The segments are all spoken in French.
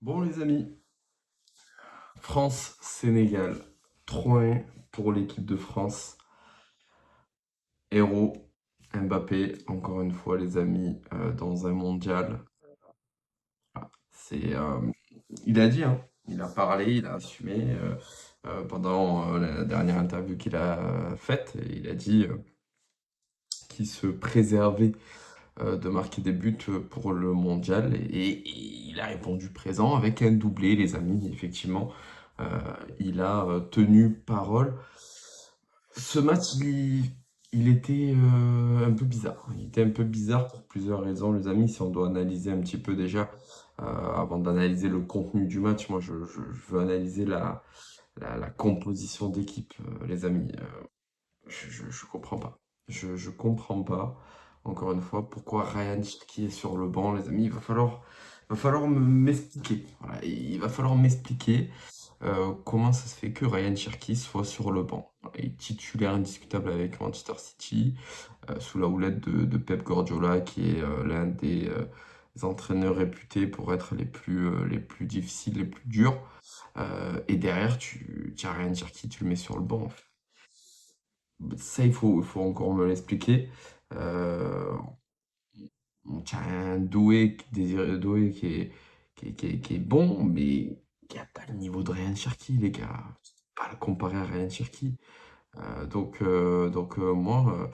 Bon les amis, France-Sénégal, 3-1 pour l'équipe de France. Héros, Mbappé, encore une fois les amis, dans un mondial. C'est, il a dit, hein, il a parlé, il a assumé pendant la dernière interview qu'il a faite. Il a dit qu'il se préservait de marquer des buts pour le mondial et il a répondu présent avec un doublé, les amis. Effectivement, euh, il a tenu parole. Ce match, il était un peu bizarre. Il était un peu bizarre pour plusieurs raisons, les amis. Si on doit analyser un petit peu déjà, avant d'analyser le contenu du match, moi je veux analyser la composition d'équipe, les amis. Je comprends pas. Je comprends pas, encore une fois, pourquoi Ryan Cherki est sur le banc, les amis. Il va falloir m'expliquer. Voilà, il va falloir m'expliquer comment ça se fait que Ryan Cherki soit sur le banc. Il est titulaire indiscutable avec Manchester City, sous la houlette de Pep Guardiola, qui est l'un des entraîneurs réputés pour être les plus difficiles, les plus durs. Et derrière, tu as Ryan Cherki, tu le mets sur le banc. Ça, il faut encore me l'expliquer. Euh, tu as un Doué, Désiré Doué, qui est bon, mais qui n'a pas le niveau de Ryan Cherki, les gars. Tu peux pas le comparer à Ryan Cherki. Moi,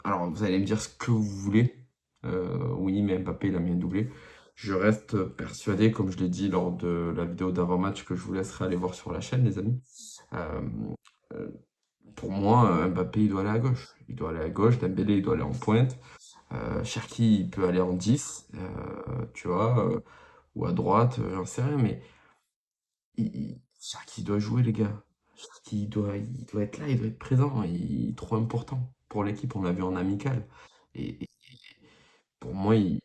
alors vous allez me dire ce que vous voulez. Oui, mais Mbappé, il a mis un doublé. Je reste persuadé, comme je l'ai dit lors de la vidéo d'avant-match que je vous laisserai aller voir sur la chaîne, les amis. Euh, euh, pour moi, Mbappé, il doit aller à gauche. Il doit aller à gauche, Dembélé, il doit aller en pointe. Cherki, il peut aller en 10, tu vois, ou à droite, j'en sais rien, mais Cherki doit jouer, les gars. Cherki, il doit être là, il doit être présent. Il est trop important pour l'équipe, on l'a vu en amical. Et pour moi, il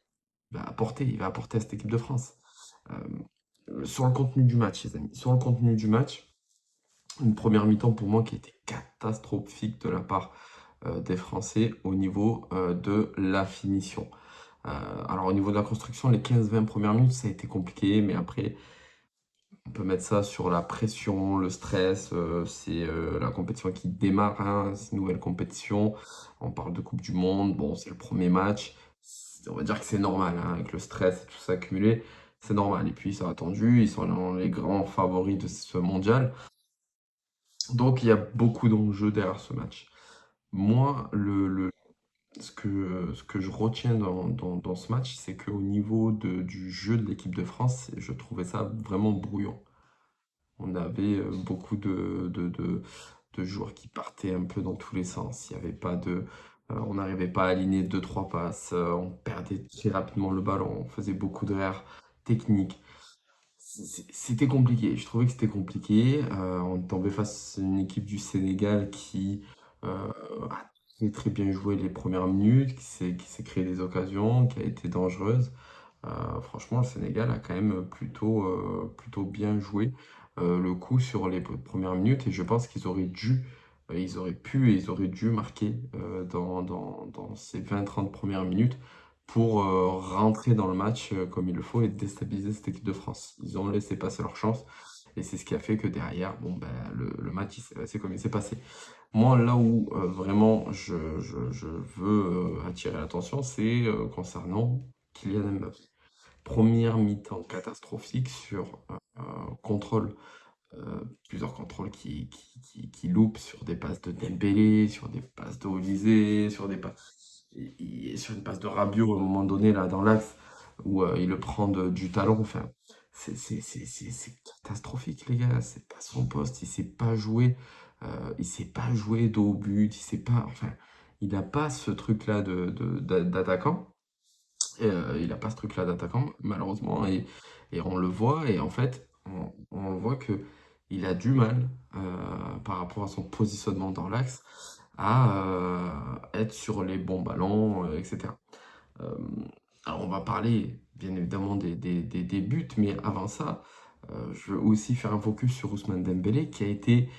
va apporter à cette équipe de France. Sur le contenu du match, les amis, sur le contenu du match, une première mi-temps pour moi qui était catastrophique de la part des Français au niveau de la finition. Alors au niveau de la construction, les 15-20 premières minutes, ça a été compliqué, mais après, on peut mettre ça sur la pression, le stress. C'est la compétition qui démarre, hein, c'est une nouvelle compétition. On parle de Coupe du Monde, bon, c'est le premier match. On va dire que c'est normal, hein, avec le stress et tout ça accumulé, c'est normal. Et puis ils sont attendus, ils sont les grands favoris de ce mondial. Donc il y a beaucoup d'enjeux derrière ce match. Moi, ce que je retiens dans ce match, c'est qu'au niveau du jeu de l'équipe de France, je trouvais ça vraiment brouillon. On avait beaucoup de joueurs qui partaient un peu dans tous les sens. Il y avait pas on n'arrivait pas à aligner deux trois passes. On perdait très rapidement le ballon. On faisait beaucoup d'erreurs techniques. C'était compliqué. Je trouvais que c'était compliqué. On tombait face à une équipe du Sénégal qui a très très bien joué les premières minutes, qui s'est créé des occasions, qui a été dangereuse. Franchement, le Sénégal a quand même plutôt bien joué le coup sur les premières minutes et je pense qu'ils auraient dû, ils auraient pu et ils auraient dû marquer dans ces 20-30 premières minutes pour rentrer dans le match comme il le faut et déstabiliser cette équipe de France. Ils ont laissé passer leur chance et c'est ce qui a fait que derrière, bon, ben, le match il s'est passé comme il s'est passé. Moi, là où vraiment je veux attirer l'attention, c'est concernant Kylian Mbappé. Première mi-temps catastrophique sur contrôle, plusieurs contrôles qui loupent sur des passes de Dembélé, sur des passes de Olysée, sur des passes, et sur une passe de Rabiot à un moment donné là dans l'axe où il le prend du talon. Enfin, c'est catastrophique les gars. C'est pas son poste. Il sait pas jouer dos au but. Enfin, il n'a pas ce truc là d'attaquant. Il n'a pas ce truc-là d'attaquant, malheureusement, et on le voit, et en fait, on voit que il a du mal, par rapport à son positionnement dans l'axe, à être sur les bons ballons, etc. Euh, alors, on va parler, bien évidemment, des buts, mais avant ça, je veux aussi faire un focus sur Ousmane Dembélé, qui a été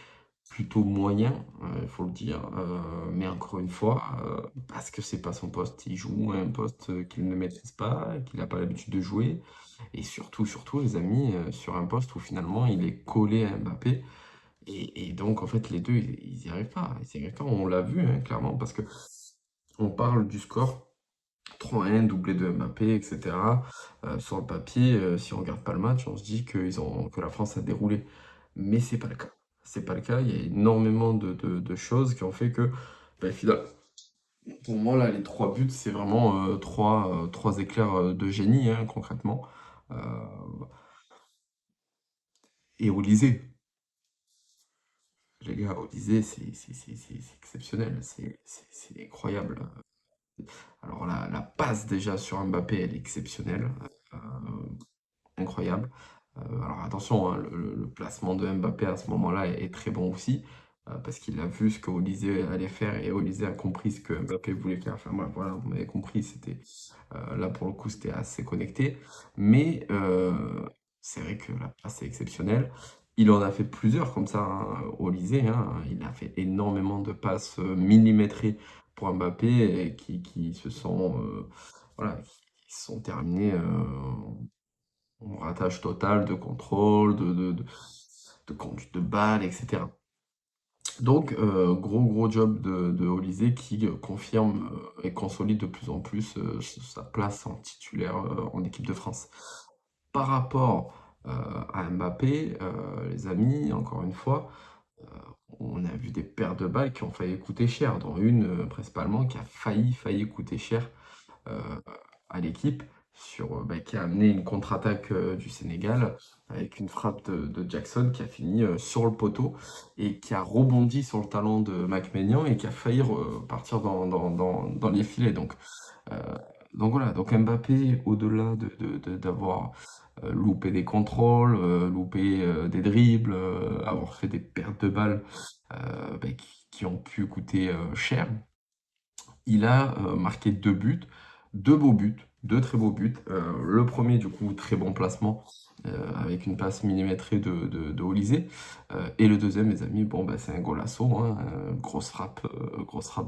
plutôt moyen, il faut le dire, mais encore une fois, parce que c'est pas son poste. Il joue à un poste qu'il ne maîtrise pas, qu'il n'a pas l'habitude de jouer. Et surtout, les amis, sur un poste où finalement il est collé à Mbappé. Et donc, en fait, les deux, ils n'y arrivent pas. Ils y arrivent pas. On l'a vu, hein, clairement, parce que on parle du score 3-1, doublé de Mbappé, etc. Sur le papier, si on regarde pas le match, on se dit que la France a déroulé. Mais c'est pas le cas. C'est pas le cas. Il y a énormément de choses qui ont fait que, ben, finalement, pour moi, là, les trois buts, c'est vraiment trois éclairs de génie, hein, concrètement. Euh, et Olysée, les gars, Olysée, c'est exceptionnel, c'est incroyable. Alors la passe déjà sur Mbappé, elle est exceptionnelle, euh, incroyable. Alors attention, hein, le placement de Mbappé à ce moment-là est très bon aussi, parce qu'il a vu ce que Olysée allait faire et Olysée a compris ce que Mbappé voulait faire. Enfin bref, voilà, vous m'avez compris, là pour le coup c'était assez connecté. Mais c'est vrai que la passe est exceptionnelle. Il en a fait plusieurs comme ça, hein, Olysée, hein. Il a fait énormément de passes millimétrées pour Mbappé et qui se sont, voilà, qui se sont terminées en ratage total de contrôle, de conduite de balle, etc. Donc, gros job de Olysée qui confirme et consolide de plus en plus sa place en titulaire en équipe de France. Par rapport à Mbappé, les amis, encore une fois, euh, on a vu des paires de balles qui ont failli coûter cher, dont une principalement qui a failli coûter cher euh, à l'équipe, qui a amené une contre-attaque du Sénégal avec une frappe de Jackson qui a fini sur le poteau et qui a rebondi sur le talon de Mac et qui a failli partir dans les filets. Euh, donc voilà, donc Mbappé, au-delà d'avoir loupé des contrôles, loupé des dribbles, avoir fait des pertes de balles qui ont pu coûter cher, il a marqué deux buts, deux beaux buts, deux très beaux buts. Le premier, du coup, très bon placement avec une passe millimétrée de Olysée. Et le deuxième, mes amis, bon, bah, c'est un golasso, hein, grosse frappe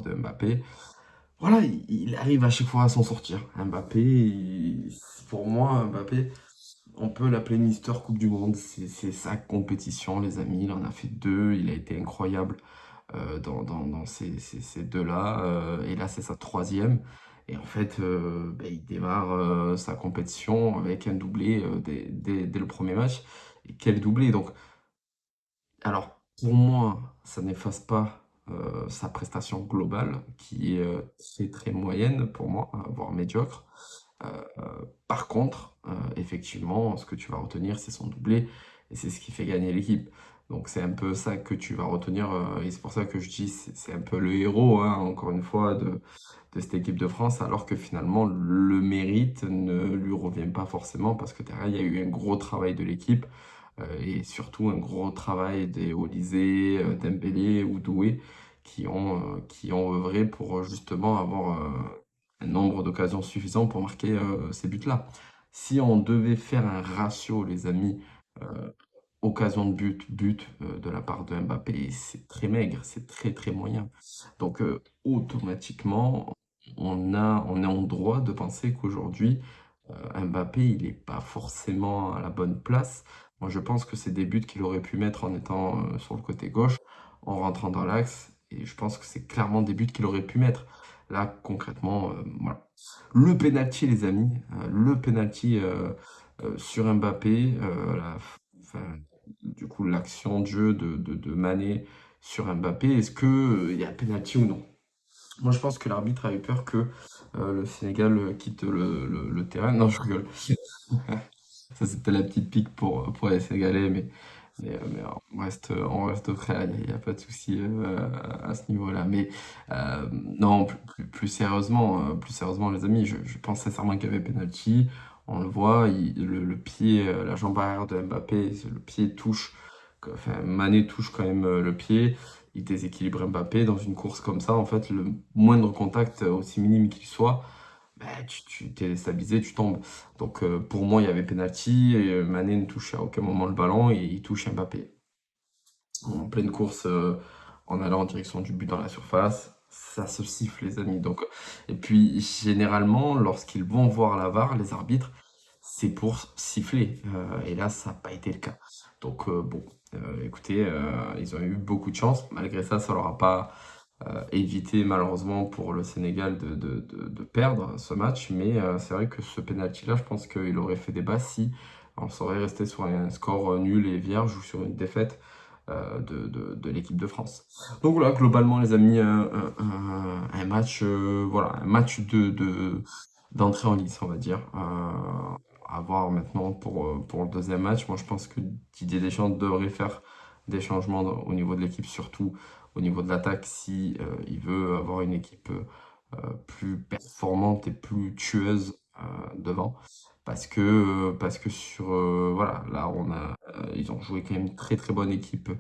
de Mbappé. Voilà, il arrive à chaque fois à s'en sortir. Mbappé, pour moi, Mbappé, on peut l'appeler Mister Coupe du Monde. C'est sa compétition, les amis. Il en a fait deux, il a été incroyable dans ces deux-là. Et là, c'est sa troisième. Et en fait, ben, il démarre sa compétition avec un doublé dès le premier match. Et quel doublé! Donc, alors, pour moi, ça n'efface pas sa prestation globale, qui est très moyenne pour moi, voire médiocre. Par contre, effectivement, ce que tu vas retenir, c'est son doublé, et c'est ce qui fait gagner l'équipe. Donc c'est un peu ça que tu vas retenir, et c'est pour ça que je dis c'est un peu le héros, hein, encore une fois, de cette équipe de France, alors que finalement le mérite ne lui revient pas forcément, parce que derrière, il y a eu un gros travail de l'équipe, et surtout un gros travail des Olysée, Dembélé ou Doué, qui ont œuvré pour justement avoir un nombre d'occasions suffisant pour marquer ces buts-là. Si on devait faire un ratio, les amis, euh, occasion de but de la part de Mbappé, c'est très maigre, c'est très moyen. Donc automatiquement, on est en droit de penser qu'aujourd'hui, Mbappé, il n'est pas forcément à la bonne place. Moi, je pense que c'est des buts qu'il aurait pu mettre en étant sur le côté gauche, en rentrant dans l'axe, et je pense que c'est clairement des buts qu'il aurait pu mettre. Là, concrètement, voilà. Le penalty, les amis, le penalty sur Mbappé, enfin, du coup, l'action de jeu de Mané sur Mbappé, est-ce que il y a penalty ou non? Moi, je pense que l'arbitre a eu peur que le Sénégal quitte le terrain. Non, je rigole. Ça, c'était la petite pique pour les Sénégalais, mais on reste prêt, il n'y a pas de souci à ce niveau-là. Mais non, plus sérieusement, les amis, je pense sincèrement qu'il y avait penalty. On le voit, le pied, la jambe arrière de Mbappé, le pied touche, enfin Mané touche quand même le pied. Il déséquilibre Mbappé dans une course comme ça. En fait, le moindre contact, aussi minime qu'il soit, bah, tu t'es déstabilisé, tu tombes. Donc pour moi, il y avait penalty, et Mané ne touche à aucun moment le ballon et il touche Mbappé. En pleine course, en allant en direction du but dans la surface, ça se siffle, les amis. Donc, et puis, généralement, lorsqu'ils vont voir la VAR, les arbitres, c'est pour siffler. Et là, ça n'a pas été le cas. Donc bon, écoutez, ils ont eu beaucoup de chance. Malgré ça, ça leur a pas évité malheureusement pour le Sénégal de perdre ce match. Mais c'est vrai que ce penalty-là, je pense qu'il aurait fait débat si on serait resté sur un score nul et vierge ou sur une défaite de l'équipe de France. Donc voilà, globalement, les amis, un match, voilà, un match d'entrée en lice, on va dire. À voir maintenant pour le deuxième match. Moi, je pense que Didier Deschamps devrait faire des changements au niveau de l'équipe, surtout au niveau de l'attaque, si il veut avoir une équipe plus performante et plus tueuse devant. Parce que sur voilà, là ils ont joué quand même une très très bonne équipe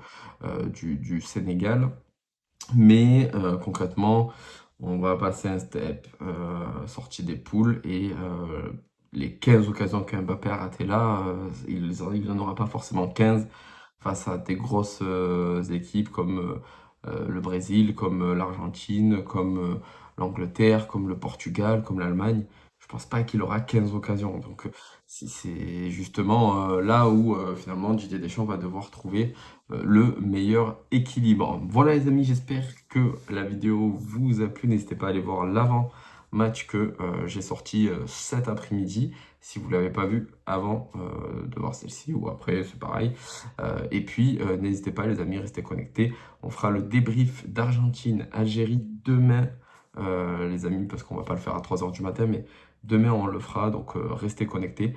du Sénégal. Mais concrètement, on va passer un step, sortie des poules et les 15 occasions qu'Mbappé a ratées là, il n'en aura pas forcément 15 face à des grosses équipes comme le Brésil, comme l'Argentine, comme l'Angleterre, comme le Portugal, comme l'Allemagne. Je pense pas qu'il aura 15 occasions. Donc c'est justement là où finalement Didier Deschamps va devoir trouver le meilleur équilibre. Voilà les amis, j'espère que la vidéo vous a plu. N'hésitez pas à aller voir l'avant-match que j'ai sorti cet après-midi. Si vous ne l'avez pas vu avant de voir celle-ci ou après, c'est pareil. Et puis, n'hésitez pas les amis, restez connectés. On fera le débrief d'Argentine-Algérie demain, les amis, parce qu'on va pas le faire à 3 h du matin, mais demain on le fera. Donc, restez connectés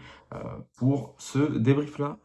pour ce débrief-là.